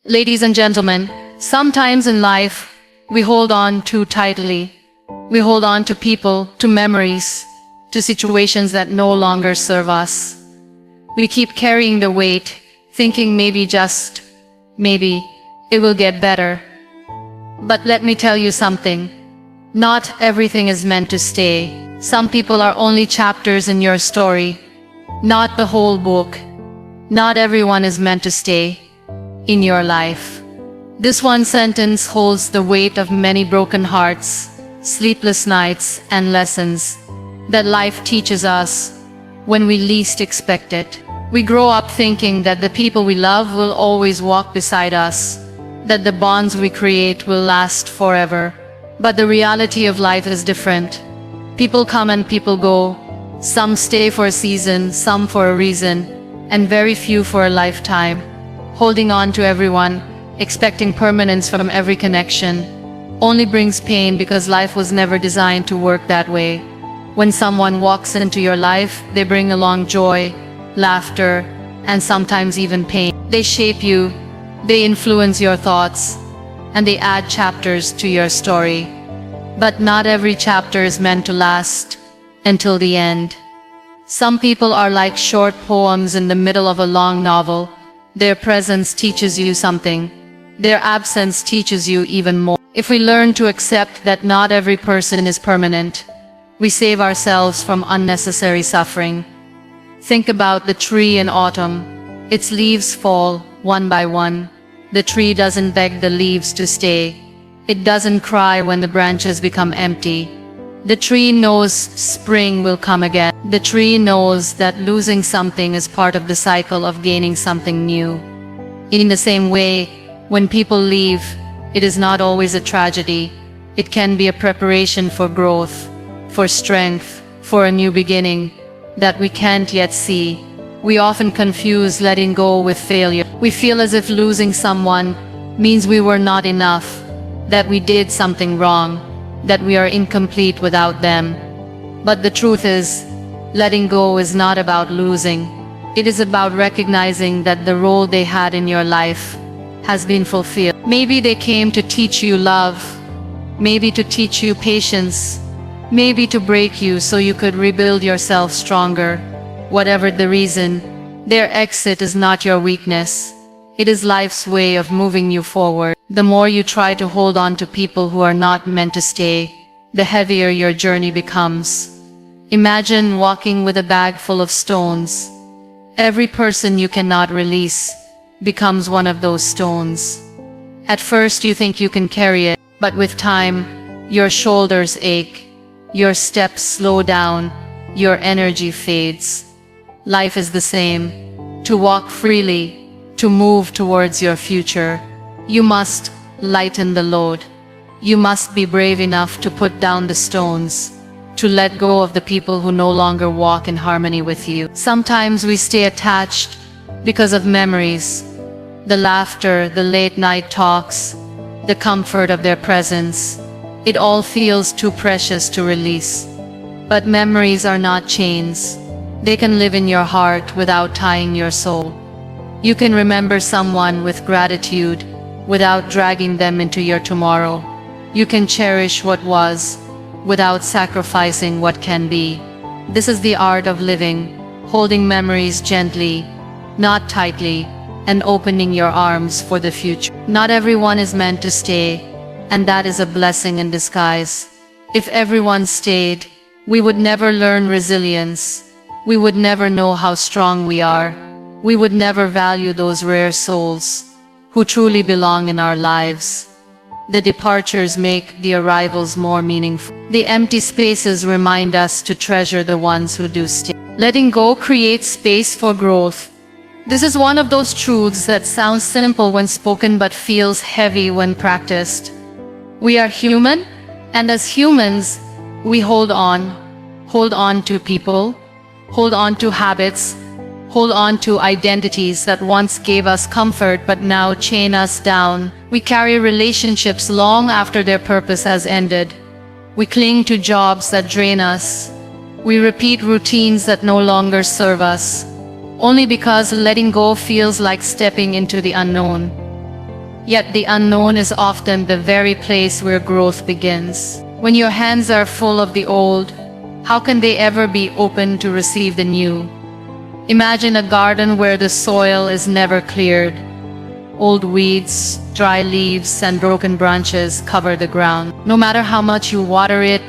Ladies and gentlemen, sometimes in life, we hold on too tightly. We hold on to people, to memories, to situations that no longer serve us. We keep carrying the weight, thinking maybe, it will get better. But let me tell you something. Not everything is meant to stay. Some people are only chapters in your story, not the whole book. Not everyone is meant to stay in your life. This one sentence holds the weight of many broken hearts, sleepless nights, and lessons that life teaches us when we least expect it. We grow up thinking that the people we love will always walk beside us, that the bonds we create will last forever. But the reality of life is different. People come and people go. Some stay for a season, some for a reason, and very few for a lifetime. Holding on to everyone, expecting permanence from every connection, only brings pain because life was never designed to work that way. When someone walks into your life, they bring along joy, laughter, and sometimes even pain. They shape you, they influence your thoughts, and they add chapters to your story. But not every chapter is meant to last until the end. Some people are like short poems in the middle of a long novel. Their presence teaches you something. Their absence teaches you even more. If we learn to accept that not every person is permanent, we save ourselves from unnecessary suffering. Think about the tree in autumn. Its leaves fall one by one. The tree doesn't beg the leaves to stay. It doesn't cry when the branches become empty. The tree knows spring will come again. The tree knows that losing something is part of the cycle of gaining something new. In the same way, when people leave, it is not always a tragedy. It can be a preparation for growth, for strength, for a new beginning that we can't yet see. We often confuse letting go with failure. We feel as if losing someone means we were not enough, that we did something wrong, that we are incomplete without them. But the truth is, letting go is not about losing. It is about recognizing that the role they had in your life has been fulfilled. Maybe they came to teach you love, maybe to teach you patience, maybe to break you so you could rebuild yourself stronger. Whatever the reason, their exit is not your weakness. It is life's way of moving you forward. The more you try to hold on to people who are not meant to stay, the heavier your journey becomes. Imagine walking with a bag full of stones. Every person you cannot release becomes one of those stones. At first you think you can carry it, but with time, your shoulders ache, your steps slow down, your energy fades. Life is the same. To walk freely, to move towards your future, you must lighten the load. You must be brave enough to put down the stones, to let go of the people who no longer walk in harmony with you. Sometimes we stay attached because of memories, the laughter, the late night talks, the comfort of their presence. It all feels too precious to release. But memories are not chains. They can live in your heart without tying your soul. You can remember someone with gratitude without dragging them into your tomorrow. You can cherish what was without sacrificing what can be. This is the art of living, holding memories gently, not tightly, and opening your arms for the future. Not everyone is meant to stay, and that is a blessing in disguise. If everyone stayed, we would never learn resilience. We would never know how strong we are. We would never value those rare souls who truly belong in our lives. The departures make the arrivals more meaningful. The empty spaces remind us to treasure the ones who do stay. Letting go creates space for growth. This is one of those truths that sounds simple when spoken but feels heavy when practiced. We are human, and as humans, we hold on to people, hold on to habits, hold on to identities that once gave us comfort but now chain us down. We carry relationships long after their purpose has ended. We cling to jobs that drain us. We repeat routines that no longer serve us, only because letting go feels like stepping into the unknown. Yet the unknown is often the very place where growth begins. When your hands are full of the old, how can they ever be open to receive the new? Imagine a garden where the soil is never cleared. Old weeds, dry leaves, and broken branches cover the ground. No matter how much you water it,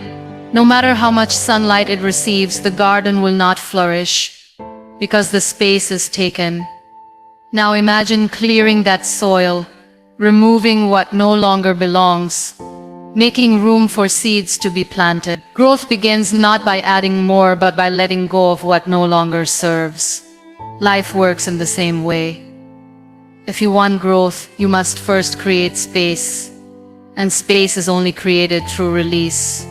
no matter how much sunlight it receives, the garden will not flourish because the space is taken. Now imagine clearing that soil, removing what no longer belongs, making room for seeds to be planted. Growth begins not by adding more, but by letting go of what no longer serves. Life works in the same way. If you want growth, you must first create space, and space is only created through release.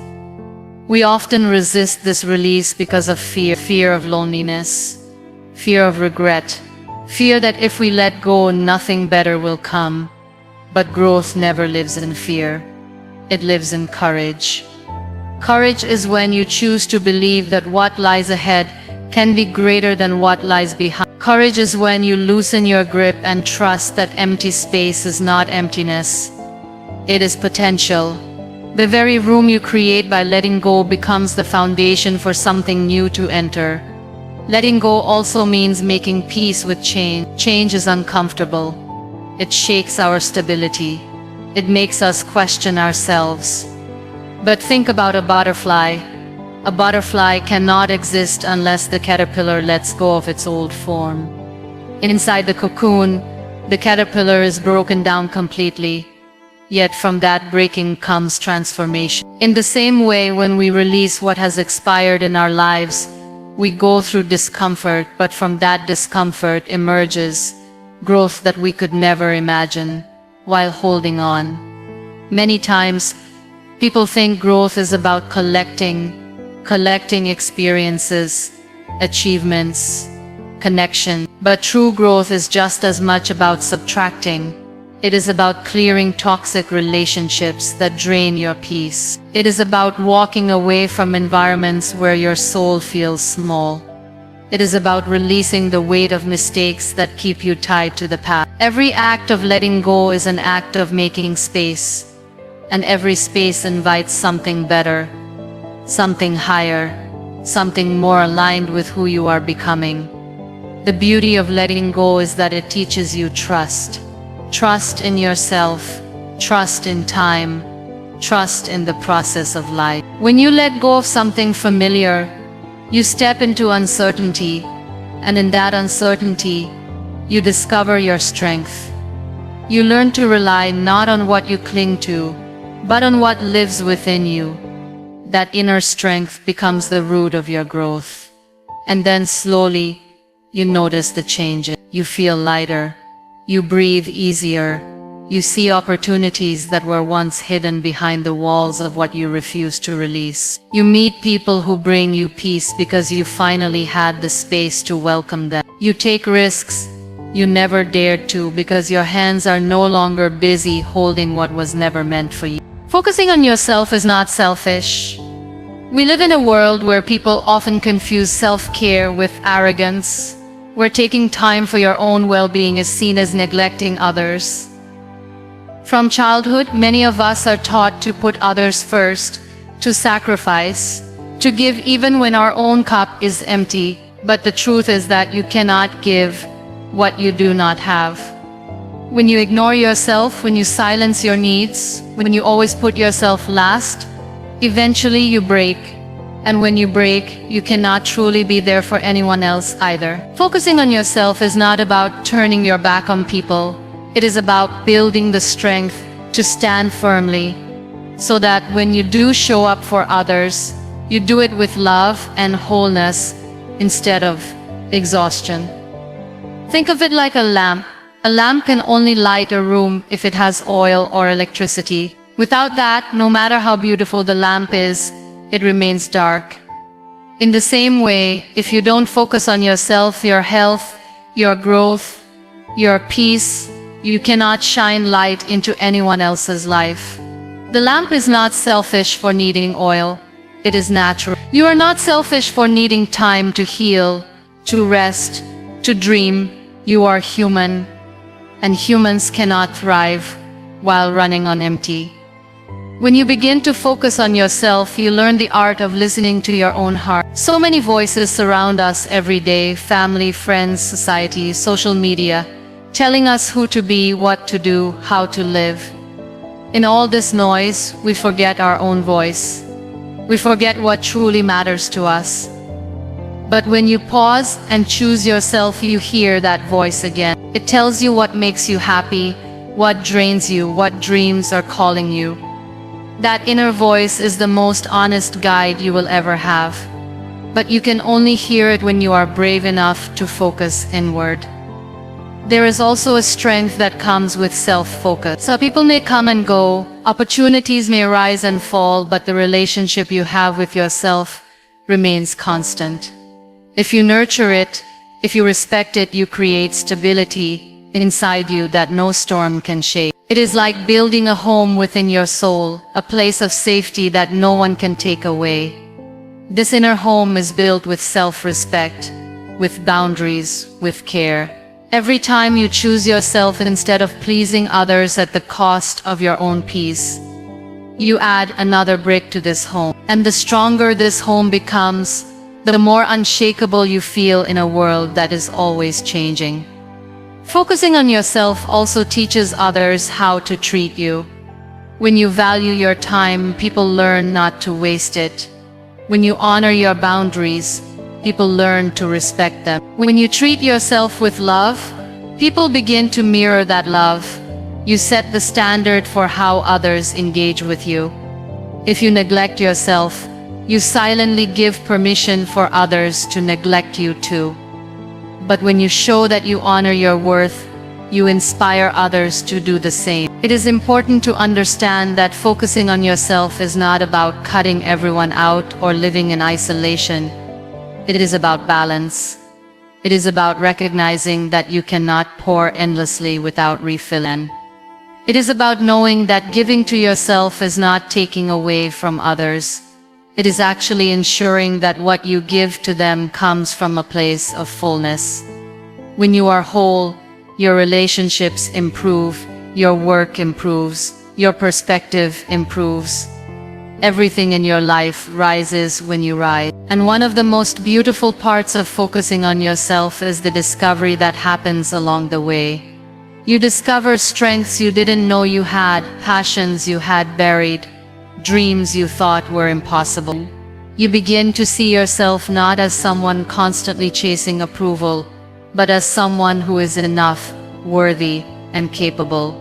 We often resist this release because of fear of loneliness, fear of regret, fear that if we let go, nothing better will come. But growth never lives in fear. It lives in courage. Courage is when you choose to believe that what lies ahead can be greater than what lies behind. Courage is when you loosen your grip and trust that empty space is not emptiness. It is potential. The very room you create by letting go becomes the foundation for something new to enter. Letting go also means making peace with change. Change is uncomfortable. It shakes our stability. It makes us question ourselves. But think about a butterfly. A butterfly cannot exist unless the caterpillar lets go of its old form. Inside the cocoon, the caterpillar is broken down completely. Yet from that breaking comes transformation. In the same way, when we release what has expired in our lives, we go through discomfort, but from that discomfort emerges growth that we could never imagine while holding on. Many times, people think growth is about collecting experiences, achievements, connection. But true growth is just as much about subtracting. It is about clearing toxic relationships that drain your peace. It is about walking away from environments where your soul feels small. It is about releasing the weight of mistakes that keep you tied to the past. Every act of letting go is an act of making space, and every space invites something better, something higher, something more aligned with who you are becoming. The beauty of letting go is that it teaches you trust. Trust in yourself, trust in time, trust in the process of life. When you let go of something familiar, you step into uncertainty, and in that uncertainty, you discover your strength. You learn to rely not on what you cling to, but on what lives within you. That inner strength becomes the root of your growth. And then slowly, you notice the changes. You feel lighter. You breathe easier. You see opportunities that were once hidden behind the walls of what you refused to release. You meet people who bring you peace because you finally had the space to welcome them. You take risks you never dared to because your hands are no longer busy holding what was never meant for you. Focusing on yourself is not selfish. We live in a world where people often confuse self-care with arrogance, where taking time for your own well-being is seen as neglecting others. From childhood, many of us are taught to put others first, to sacrifice, to give even when our own cup is empty. But the truth is that you cannot give what you do not have. When you ignore yourself, when you silence your needs, when you always put yourself last, eventually you break. And when you break, you cannot truly be there for anyone else either. Focusing on yourself is not about turning your back on people. It is about building the strength to stand firmly, so that when you do show up for others, you do it with love and wholeness instead of exhaustion. Think of it like a lamp. A lamp can only light a room if it has oil or electricity. Without that, no matter how beautiful the lamp is, it remains dark. In the same way, if you don't focus on yourself, your health, your growth, your peace, you cannot shine light into anyone else's life. The lamp is not selfish for needing oil. It is natural. You are not selfish for needing time to heal, to rest, to dream. You are human. and humans cannot thrive while running on empty. When you begin to focus on yourself, you learn the art of listening to your own heart. So many voices surround us every day: family, friends, society, social media, telling us who to be, what to do, how to live. In all this noise, we forget our own voice. We forget what truly matters to us. But when you pause and choose yourself, you hear that voice again. It tells you what makes you happy, what drains you, what dreams are calling you. That inner voice is the most honest guide you will ever have. But you can only hear it when you are brave enough to focus inward. There is also a strength that comes with self-focus. So people may come and go, opportunities may rise and fall, but the relationship you have with yourself remains constant. If you nurture it, if you respect it, you create stability inside you that no storm can shake. It is like building a home within your soul, a place of safety that no one can take away. This inner home is built with self-respect, with boundaries, with care. Every time you choose yourself instead of pleasing others at the cost of your own peace, you add another brick to this home. And the stronger this home becomes, the more unshakable you feel in a world that is always changing. Focusing on yourself also teaches others how to treat you. When you value your time, people learn not to waste it. When you honor your boundaries, people learn to respect them. When you treat yourself with love, people begin to mirror that love. You set the standard for how others engage with you. If you neglect yourself, you silently give permission for others to neglect you too. But when you show that you honor your worth, you inspire others to do the same. It is important to understand that focusing on yourself is not about cutting everyone out or living in isolation. It is about balance. It is about recognizing that you cannot pour endlessly without refilling. It is about knowing that giving to yourself is not taking away from others. It is actually ensuring that what you give to them comes from a place of fullness. When you are whole, your relationships improve, your work improves, your perspective improves. Everything in your life rises when you rise. And one of the most beautiful parts of focusing on yourself is the discovery that happens along the way. You discover strengths you didn't know you had, passions you had buried, dreams you thought were impossible. You begin to see yourself not as someone constantly chasing approval, but as someone who is enough, worthy, and capable.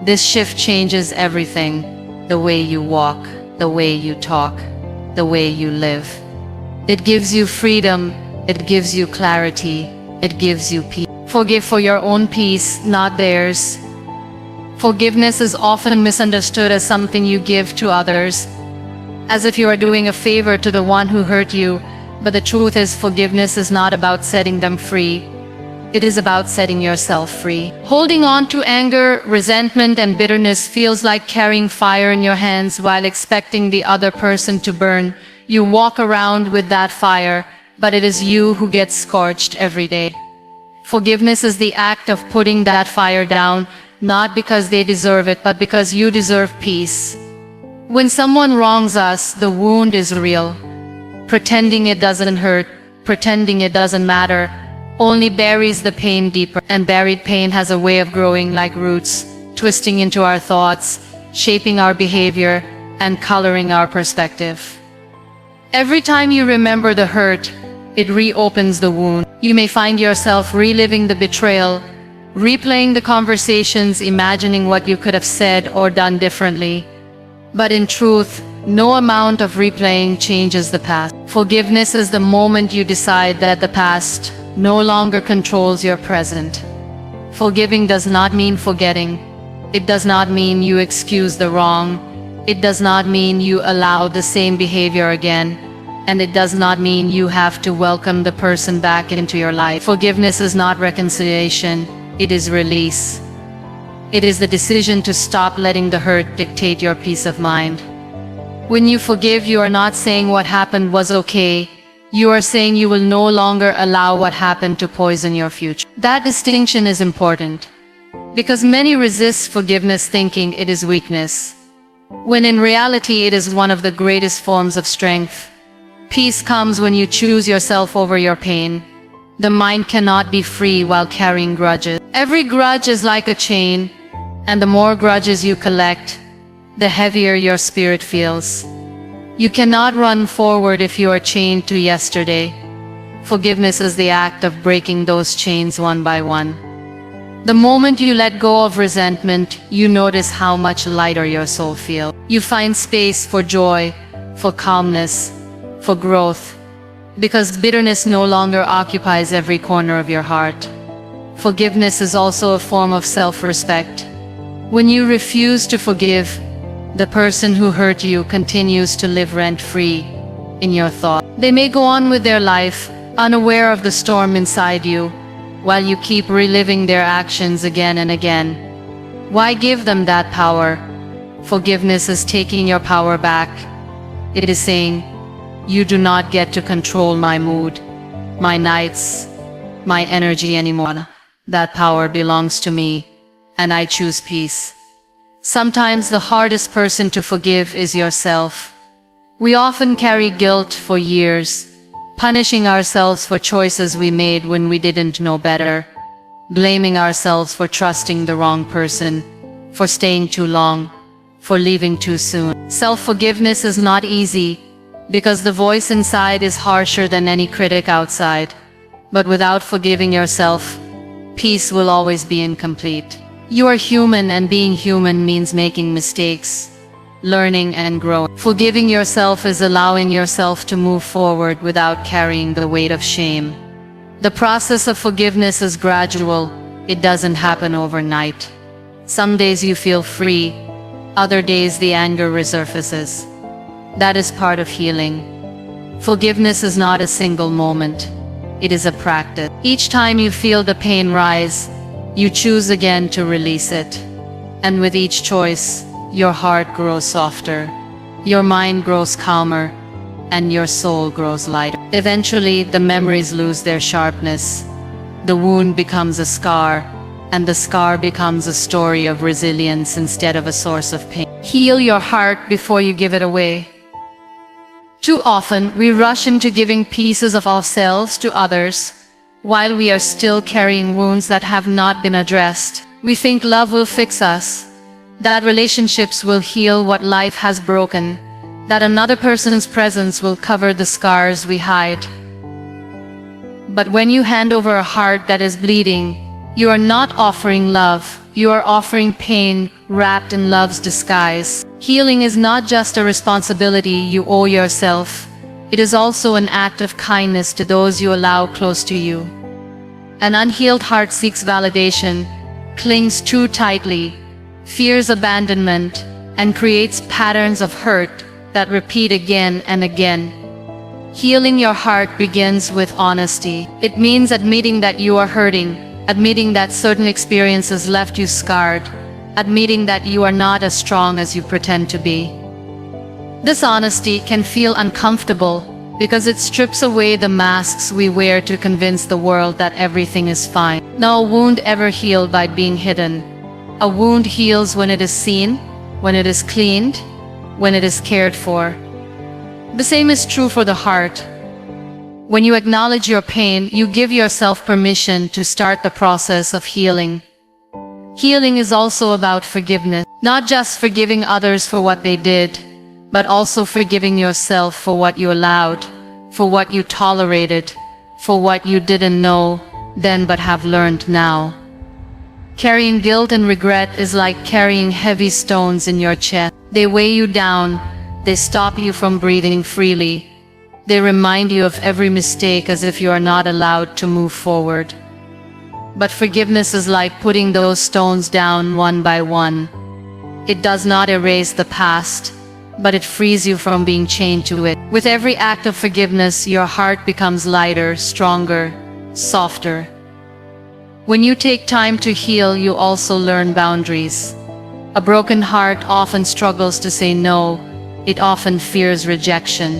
This shift changes everything: the way you walk, the way you talk, the way you live. It gives you freedom, it gives you clarity, it gives you peace. Forgive for your own peace, not theirs. Forgiveness is often misunderstood as something you give to others, as if you are doing a favor to the one who hurt you. But the truth is, forgiveness is not about setting them free. It is about setting yourself free. Holding on to anger, resentment, and bitterness feels like carrying fire in your hands while expecting the other person to burn. You walk around with that fire, but it is you who gets scorched every day. Forgiveness is the act of putting that fire down, not because they deserve it, but because you deserve peace. When someone wrongs us, the wound is real. Pretending it doesn't hurt, pretending it doesn't matter, only buries the pain deeper. And buried pain has a way of growing like roots, twisting into our thoughts, shaping our behavior, and coloring our perspective. Every time you remember the hurt, it reopens the wound. You may find yourself reliving the betrayal, replaying the conversations, imagining what you could have said or done differently. But in truth, no amount of replaying changes the past. Forgiveness is the moment you decide that the past no longer controls your present. Forgiving does not mean forgetting. It does not mean you excuse the wrong. It does not mean you allow the same behavior again. And it does not mean you have to welcome the person back into your life. Forgiveness is not reconciliation. It is release. It is the decision to stop letting the hurt dictate your peace of mind. When you forgive, you are not saying what happened was okay. You are saying you will no longer allow what happened to poison your future. That distinction is important. Because many resist forgiveness thinking it is weakness, when in reality it is one of the greatest forms of strength. Peace comes when you choose yourself over your pain. The mind cannot be free while carrying grudges. Every grudge is like a chain, and the more grudges you collect, the heavier your spirit feels. You cannot run forward if you are chained to yesterday. Forgiveness is the act of breaking those chains one by one. The moment you let go of resentment, you notice how much lighter your soul feels. You find space for joy, for calmness, for growth, because bitterness no longer occupies every corner of your heart. Forgiveness is also a form of self-respect. When you refuse to forgive, the person who hurt you continues to live rent-free in your thoughts. They may go on with their life, unaware of the storm inside you, while you keep reliving their actions again and again. Why give them that power? Forgiveness is taking your power back. It is saying, you do not get to control my mood, my nights, my energy anymore. That power belongs to me, and I choose peace. Sometimes the hardest person to forgive is yourself. We often carry guilt for years, punishing ourselves for choices we made when we didn't know better, blaming ourselves for trusting the wrong person, for staying too long, for leaving too soon. Self-forgiveness is not easy, because the voice inside is harsher than any critic outside. But without forgiving yourself, peace will always be incomplete. You are human, and being human means making mistakes, learning and growing. Forgiving yourself is allowing yourself to move forward without carrying the weight of shame. The process of forgiveness is gradual. It doesn't happen overnight. Some days you feel free, other days the anger resurfaces. That is part of healing. Forgiveness is not a single moment. It is a practice. Each time you feel the pain rise, you choose again to release it. And with each choice, your heart grows softer, your mind grows calmer, and your soul grows lighter. Eventually, the memories lose their sharpness. The wound becomes a scar, and the scar becomes a story of resilience instead of a source of pain. Heal your heart before you give it away. Too often, we rush into giving pieces of ourselves to others, while we are still carrying wounds that have not been addressed. We think love will fix us, that relationships will heal what life has broken, that another person's presence will cover the scars we hide. But when you hand over a heart that is bleeding, you are not offering love, you are offering pain wrapped in love's disguise. Healing is not just a responsibility you owe yourself, it is also an act of kindness to those you allow close to you. An unhealed heart seeks validation, clings too tightly, fears abandonment, and creates patterns of hurt that repeat again and again. Healing your heart begins with honesty. It means admitting that you are hurting, admitting that certain experiences left you scarred, admitting that you are not as strong as you pretend to be. This honesty can feel uncomfortable because it strips away the masks we wear to convince the world that everything is fine. No wound ever healed by being hidden. A wound heals when it is seen, when it is cleaned, when it is cared for. The same is true for the heart. When you acknowledge your pain, you give yourself permission to start the process of healing. Healing is also about forgiveness, not just forgiving others for what they did, but also forgiving yourself for what you allowed, for what you tolerated, for what you didn't know then but have learned now. Carrying guilt and regret is like carrying heavy stones in your chest. They weigh you down, they stop you from breathing freely. They remind you of every mistake as if you are not allowed to move forward. But forgiveness is like putting those stones down one by one. It does not erase the past, but it frees you from being chained to it. With every act of forgiveness, your heart becomes lighter, stronger, softer. When you take time to heal, you also learn boundaries. A broken heart often struggles to say no. It often fears rejection.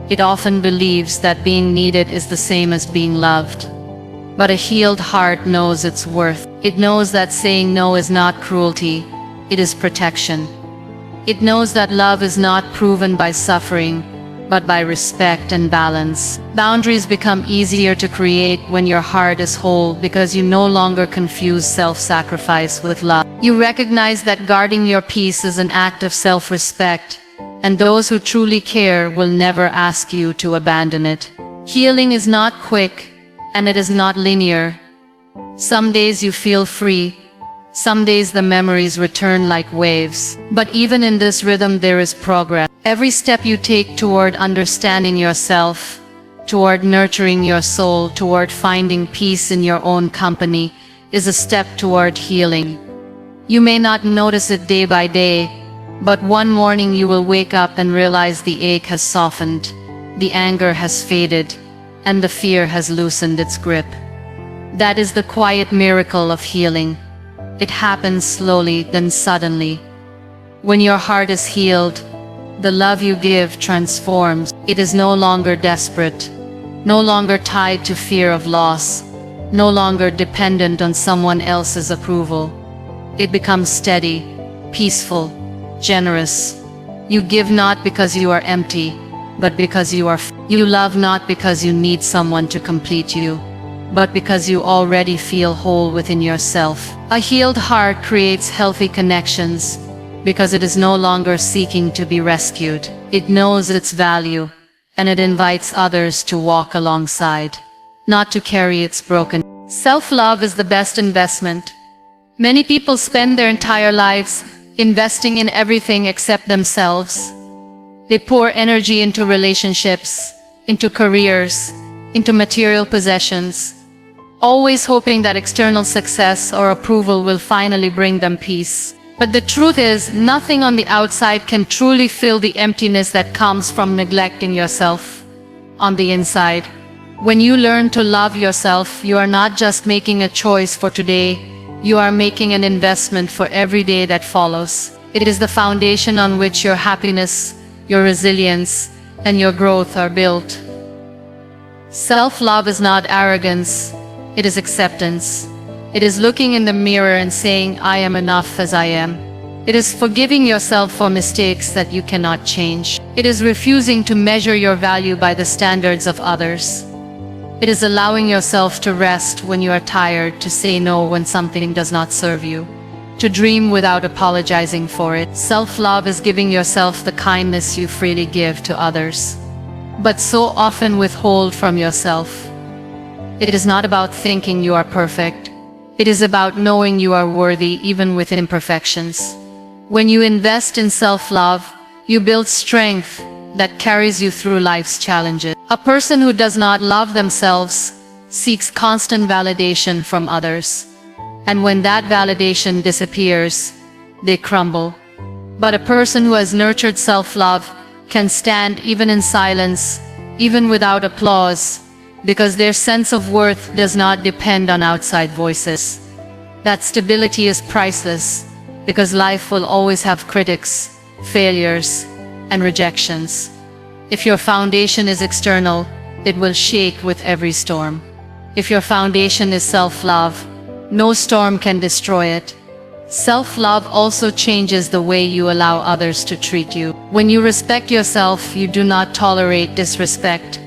It often believes that being needed is the same as being loved. But a healed heart knows its worth. It knows that saying no is not cruelty, it is protection. It knows that love is not proven by suffering, but by respect and balance. Boundaries become easier to create when your heart is whole because you no longer confuse self-sacrifice with love. You recognize that guarding your peace is an act of self-respect, and those who truly care will never ask you to abandon it. Healing is not quick, and it is not linear. Some days you feel free, some days the memories return like waves. But even in this rhythm there is progress. Every step you take toward understanding yourself, toward nurturing your soul, toward finding peace in your own company, is a step toward healing. You may not notice it day by day, but one morning you will wake up and realize the ache has softened, the anger has faded, and the fear has loosened its grip. That is the quiet miracle of healing. It happens slowly, then suddenly. When your heart is healed, the love you give transforms. It is no longer desperate, no longer tied to fear of loss, no longer dependent on someone else's approval. It becomes steady, peaceful, generous. You give not because you are empty, but because you are. You love not because you need someone to complete you, but because you already feel whole within yourself. A healed heart creates healthy connections because it is no longer seeking to be rescued. It knows its value, and it invites others to walk alongside, not to carry its broken. Self-love is the best investment. Many people spend their entire lives investing in everything except themselves. They pour energy into relationships, into careers, into material possessions, always hoping that external success or approval will finally bring them peace. But the truth is, nothing on the outside can truly fill the emptiness that comes from neglecting yourself on the inside. When you learn to love yourself, you are not just making a choice for today, you are making an investment for every day that follows. It is the foundation on which your happiness, your resilience, and your growth are built. Self-love is not arrogance, it is acceptance. It is looking in the mirror and saying, I am enough as I am. It is forgiving yourself for mistakes that you cannot change. It is refusing to measure your value by the standards of others. It is allowing yourself to rest when you are tired, to say no when something does not serve you, to dream without apologizing for it. Self-love is giving yourself the kindness you freely give to others, but so often withhold from yourself. It is not about thinking you are perfect. It is about knowing you are worthy even with imperfections. When you invest in self-love, you build strength that carries you through life's challenges. A person who does not love themselves seeks constant validation from others. And when that validation disappears, they crumble. But a person who has nurtured self-love can stand even in silence, even without applause, because their sense of worth does not depend on outside voices. That stability is priceless, because life will always have critics, failures, and rejections. If your foundation is external, it will shake with every storm. If your foundation is self-love, no storm can destroy it. Self-love also changes the way you allow others to treat you. When you respect yourself, you do not tolerate disrespect.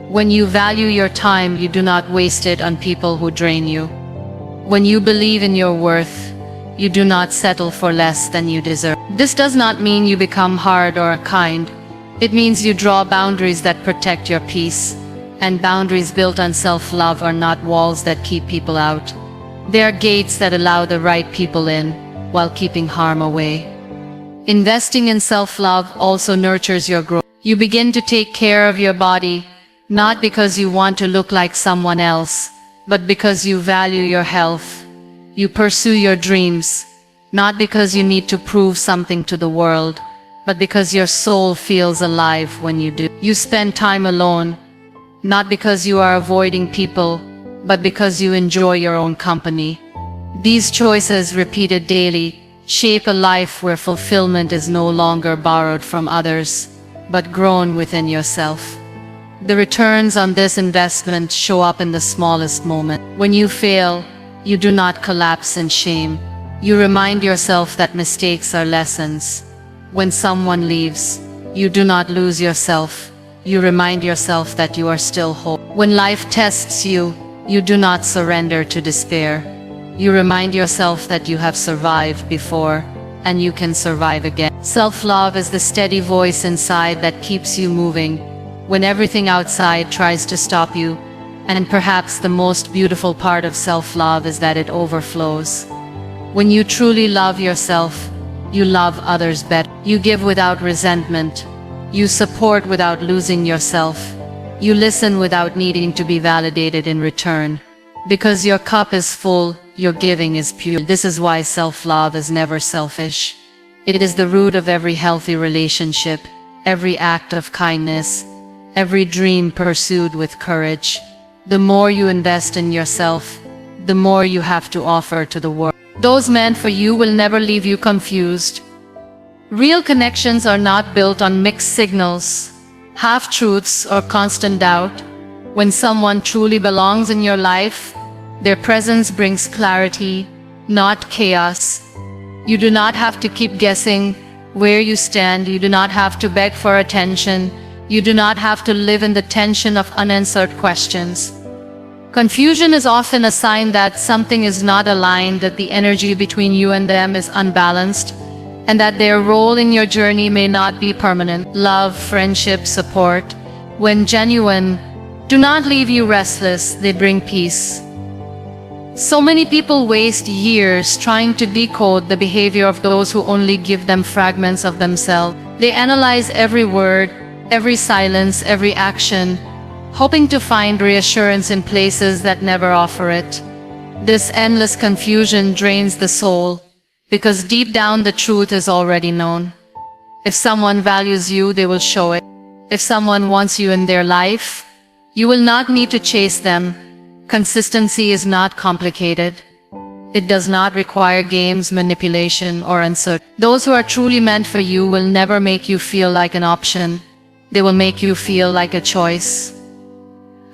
When you value your time, you do not waste it on people who drain you. When you believe in your worth, you do not settle for less than you deserve. This does not mean you become hard or kind. It means you draw boundaries that protect your peace. And boundaries built on self-love are not walls that keep people out. They are gates that allow the right people in, while keeping harm away. Investing in self-love also nurtures your growth. You begin to take care of your body, not because you want to look like someone else, but because you value your health. You pursue your dreams, not because you need to prove something to the world, but because your soul feels alive when you do. You spend time alone, not because you are avoiding people, but because you enjoy your own company. These choices, repeated daily, shape a life where fulfillment is no longer borrowed from others, but grown within yourself. The returns on this investment show up in the smallest moment. When you fail, you do not collapse in shame. You remind yourself that mistakes are lessons. When someone leaves, you do not lose yourself. You remind yourself that you are still whole. When life tests you, you do not surrender to despair. You remind yourself that you have survived before, and you can survive again. Self-love is the steady voice inside that keeps you moving when everything outside tries to stop you. And perhaps the most beautiful part of self-love is that it overflows. When you truly love yourself, you love others better. You give without resentment. You support without losing yourself. You listen without needing to be validated in return. Because your cup is full, your giving is pure. This is why self-love is never selfish. It is the root of every healthy relationship, every act of kindness, every dream pursued with courage. The more you invest in yourself, the more you have to offer to the world. Those meant for you will never leave you confused. Real connections are not built on mixed signals, half-truths, or constant doubt. When someone truly belongs in your life, their presence brings clarity, not chaos. You do not have to keep guessing where you stand. You do not have to beg for attention. You do not have to live in the tension of unanswered questions. Confusion is often a sign that something is not aligned, that the energy between you and them is unbalanced, and that their role in your journey may not be permanent. Love, friendship, support, when genuine, do not leave you restless, they bring peace. So many people waste years trying to decode the behavior of those who only give them fragments of themselves. They analyze every word, every silence, every action, hoping to find reassurance in places that never offer it. This endless confusion drains the soul, because deep down the truth is already known. If someone values you, they will show it. If someone wants you in their life, you will not need to chase them. Consistency is not complicated. It does not require games, manipulation, or uncertainty. Those who are truly meant for you will never make you feel like an option. They will make you feel like a choice.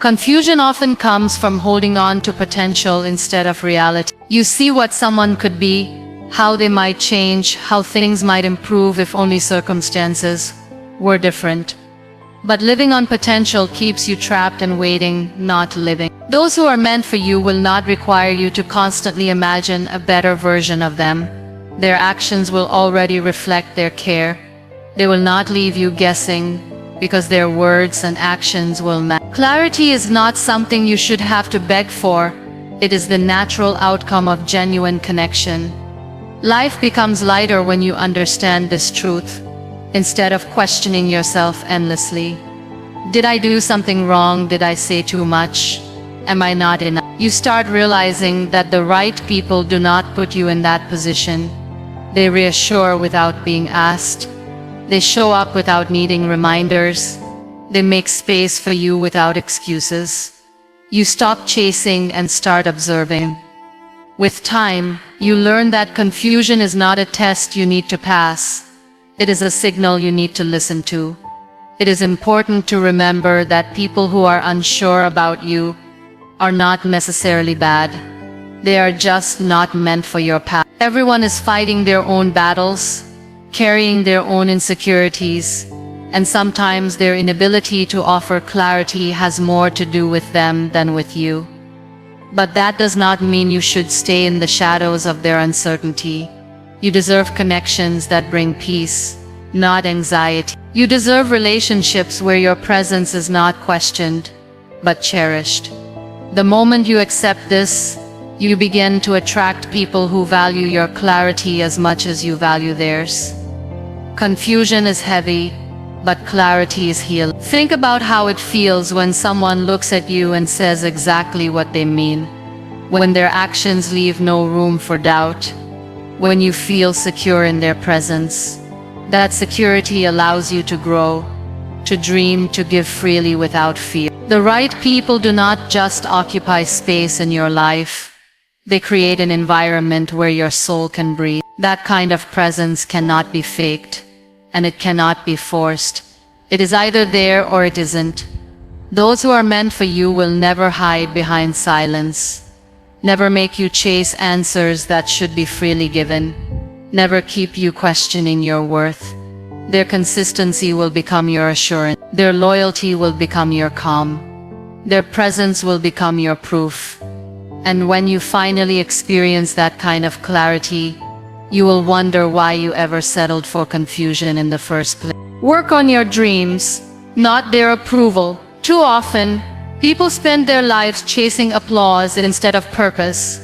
Confusion often comes from holding on to potential instead of reality. You see what someone could be, how they might change, how things might improve if only circumstances were different. But living on potential keeps you trapped and waiting, not living. Those who are meant for you will not require you to constantly imagine a better version of them. Their actions will already reflect their care. They will not leave you guessing, because their words and actions will match. Clarity is not something you should have to beg for. It is the natural outcome of genuine connection. Life becomes lighter when you understand this truth, instead of questioning yourself endlessly. Did I do something wrong? Did I say too much? Am I not enough? You start realizing that the right people do not put you in that position. They reassure without being asked. They show up without needing reminders. They make space for you without excuses. You stop chasing and start observing. With time, you learn that confusion is not a test you need to pass. It is a signal you need to listen to. It is important to remember that people who are unsure about you are not necessarily bad. They are just not meant for your path. Everyone is fighting their own battles, carrying their own insecurities, and sometimes their inability to offer clarity has more to do with them than with you. But that does not mean you should stay in the shadows of their uncertainty. You deserve connections that bring peace, not anxiety. You deserve relationships where your presence is not questioned, but cherished. The moment you accept this, you begin to attract people who value your clarity as much as you value theirs. Confusion is heavy, but clarity is healing. Think about how it feels when someone looks at you and says exactly what they mean, when their actions leave no room for doubt, when you feel secure in their presence. That security allows you to grow, to dream, to give freely without fear. The right people do not just occupy space in your life. They create an environment where your soul can breathe. That kind of presence cannot be faked, and it cannot be forced. It is either there or it isn't. Those who are meant for you will never hide behind silence, never make you chase answers that should be freely given, never keep you questioning your worth. Their consistency will become your assurance. Their loyalty will become your calm. Their presence will become your proof. And when you finally experience that kind of clarity, you will wonder why you ever settled for confusion in the first place. Work on your dreams, not their approval. Too often, people spend their lives chasing applause instead of purpose.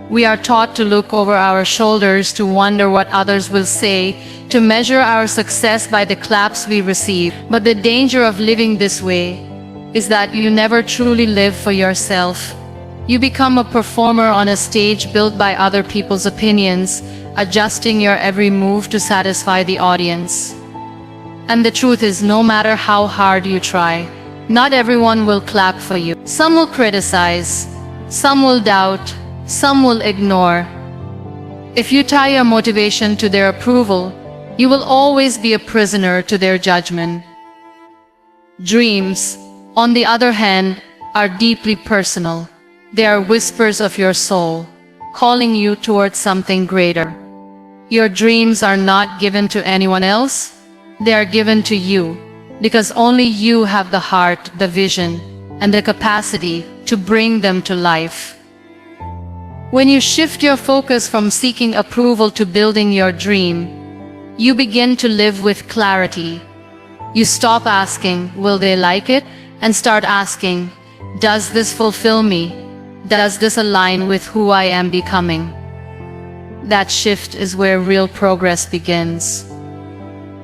We are taught to look over our shoulders, to wonder what others will say, to measure our success by the claps we receive. But the danger of living this way is that you never truly live for yourself. You become a performer on a stage built by other people's opinions, adjusting your every move to satisfy the audience. And the truth is, no matter how hard you try, not everyone will clap for you. Some will criticize, some will doubt, some will ignore. If you tie your motivation to their approval, you will always be a prisoner to their judgment. Dreams, on the other hand, are deeply personal. They are whispers of your soul, calling you towards something greater. Your dreams are not given to anyone else, they are given to you, because only you have the heart, the vision, and the capacity to bring them to life. When you shift your focus from seeking approval to building your dream, you begin to live with clarity. You stop asking, will they like it? And start asking, does this fulfill me? Does this align with who I am becoming? That shift is where real progress begins.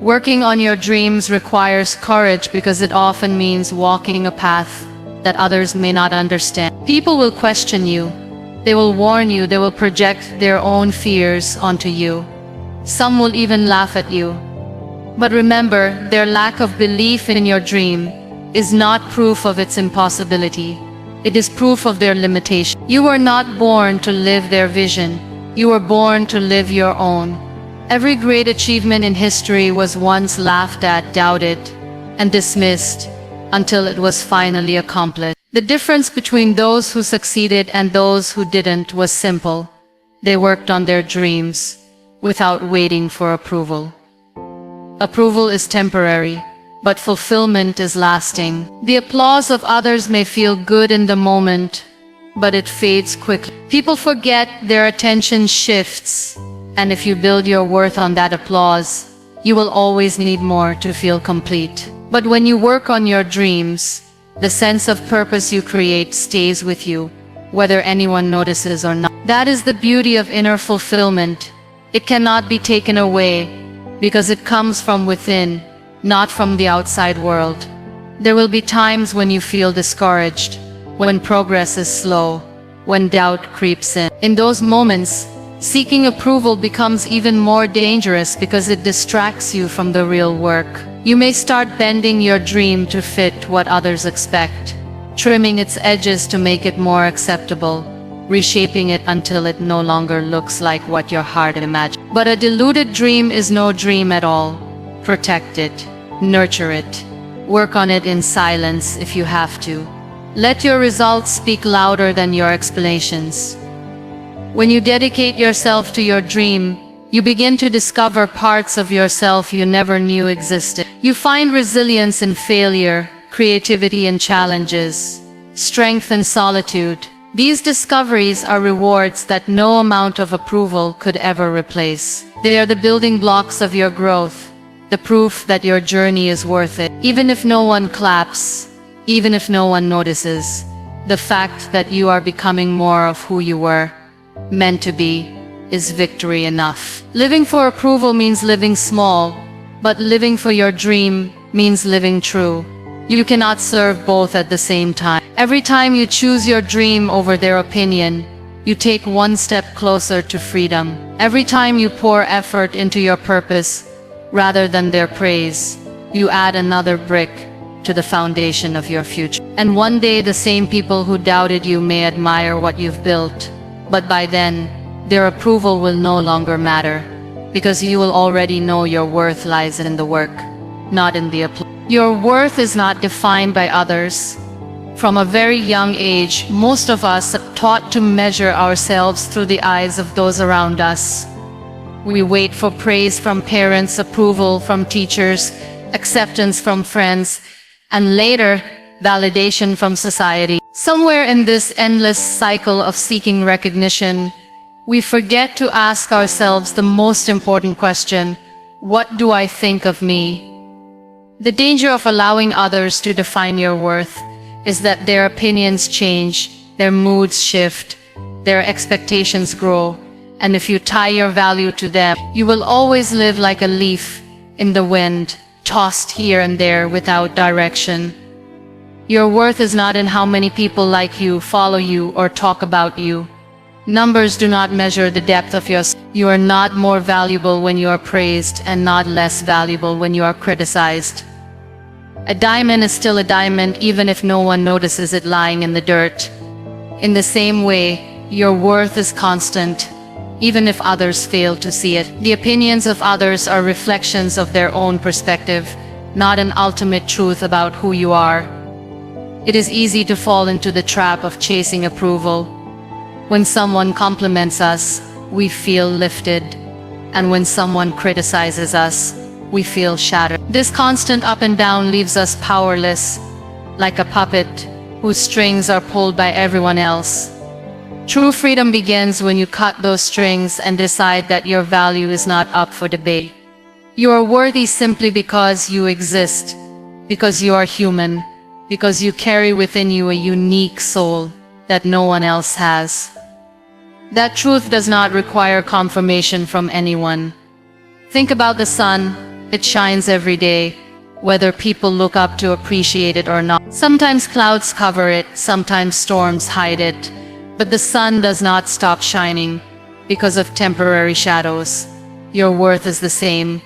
Working on your dreams requires courage because it often means walking a path that others may not understand. People will question you. They will warn you. They will project their own fears onto you. Some will even laugh at you. But remember, their lack of belief in your dream is not proof of its impossibility. It is proof of their limitation. You were not born to live their vision. You were born to live your own. Every great achievement in history was once laughed at, doubted, and dismissed until it was finally accomplished. The difference between those who succeeded and those who didn't was simple. They worked on their dreams without waiting for approval. Approval is temporary, but fulfillment is lasting. The applause of others may feel good in the moment, but it fades quickly. People forget, their attention shifts, and if you build your worth on that applause, you will always need more to feel complete. But when you work on your dreams, the sense of purpose you create stays with you, whether anyone notices or not. That is the beauty of inner fulfillment. It cannot be taken away because it comes from within, not from the outside world. There will be times when you feel discouraged, when progress is slow, when doubt creeps in. In those moments, seeking approval becomes even more dangerous because it distracts you from the real work. You may start bending your dream to fit what others expect, trimming its edges to make it more acceptable, reshaping it until it no longer looks like what your heart imagined. But a deluded dream is no dream at all. Protect it, nurture it, work on it in silence if you have to. Let your results speak louder than your explanations. When you dedicate yourself to your dream, you begin to discover parts of yourself you never knew existed. You find resilience in failure, creativity in challenges, strength in solitude. These discoveries are rewards that no amount of approval could ever replace. They are the building blocks of your growth, the proof that your journey is worth it. Even if no one claps, even if no one notices, the fact that you are becoming more of who you were meant to be is victory enough. Living for approval means living small, but living for your dream means living true. You cannot serve both at the same time. Every time you choose your dream over their opinion, you take one step closer to freedom. Every time you pour effort into your purpose rather than their praise, you add another brick to the foundation of your future. And one day the same people who doubted you may admire what you've built, but by then, their approval will no longer matter, because you will already know your worth lies in the work, not in the applause. Your worth is not defined by others. From a very young age, most of us are taught to measure ourselves through the eyes of those around us. We wait for praise from parents, approval from teachers, acceptance from friends, and later, validation from society. Somewhere in this endless cycle of seeking recognition, we forget to ask ourselves the most important question: what do I think of me? The danger of allowing others to define your worth is that their opinions change, their moods shift, their expectations grow, and if you tie your value to them, you will always live like a leaf in the wind, tossed here and there without direction. Your worth is not in how many people like you, follow you, or talk about you. Numbers do not measure the depth of your soul. You are not more valuable when you are praised and not less valuable when you are criticized. A diamond is still a diamond even if no one notices it lying in the dirt. In the same way, your worth is constant, even if others fail to see it. The opinions of others are reflections of their own perspective, not an ultimate truth about who you are. It is easy to fall into the trap of chasing approval. When someone compliments us, we feel lifted, and when someone criticizes us, we feel shattered. This constant up and down leaves us powerless, like a puppet whose strings are pulled by everyone else. True freedom begins when you cut those strings and decide that your value is not up for debate. You are worthy simply because you exist, because you are human, because you carry within you a unique soul that no one else has. That truth does not require confirmation from anyone. Think about the sun. It shines every day, whether people look up to appreciate it or not. Sometimes clouds cover it, sometimes storms hide it, but the sun does not stop shining because of temporary shadows. Your worth is the same.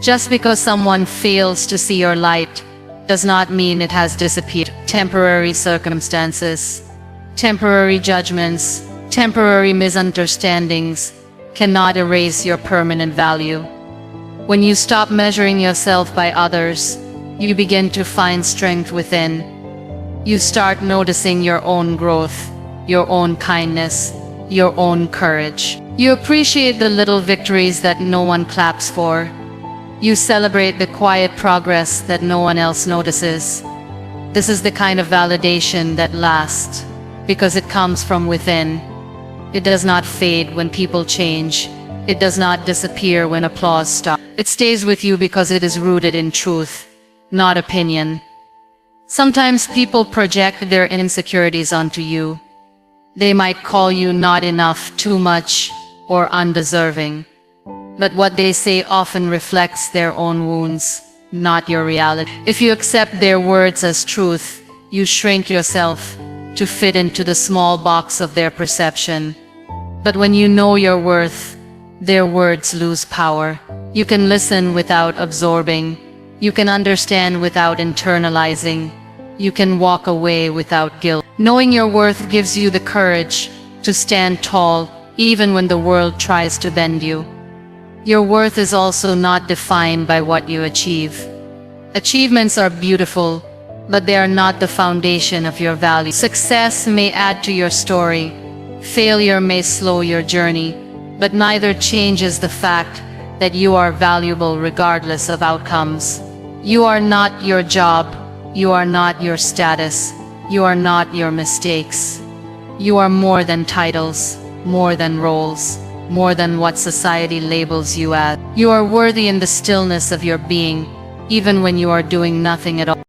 Just because someone fails to see your light does not mean it has disappeared. Temporary circumstances, temporary judgments, temporary misunderstandings cannot erase your permanent value. When you stop measuring yourself by others, you begin to find strength within. You start noticing your own growth, your own kindness, your own courage. You appreciate the little victories that no one claps for. You celebrate the quiet progress that no one else notices. This is the kind of validation that lasts, because it comes from within. It does not fade when people change. It does not disappear when applause stops. It stays with you because it is rooted in truth, not opinion. Sometimes people project their insecurities onto you. They might call you not enough, too much, or undeserving. But what they say often reflects their own wounds, not your reality. If you accept their words as truth, you shrink yourself to fit into the small box of their perception. But when you know your worth, their words lose power. You can listen without absorbing. You can understand without internalizing. You can walk away without guilt. Knowing your worth gives you the courage to stand tall even when the world tries to bend you. Your worth is also not defined by what you achieve. Achievements are beautiful, but they are not the foundation of your value. Success may add to your story. Failure may slow your journey, but neither changes the fact that you are valuable regardless of outcomes. You are not your job. You are not your status. You are not your mistakes. You are more than titles, more than roles, more than what society labels you as. You are worthy in the stillness of your being, even when you are doing nothing at all.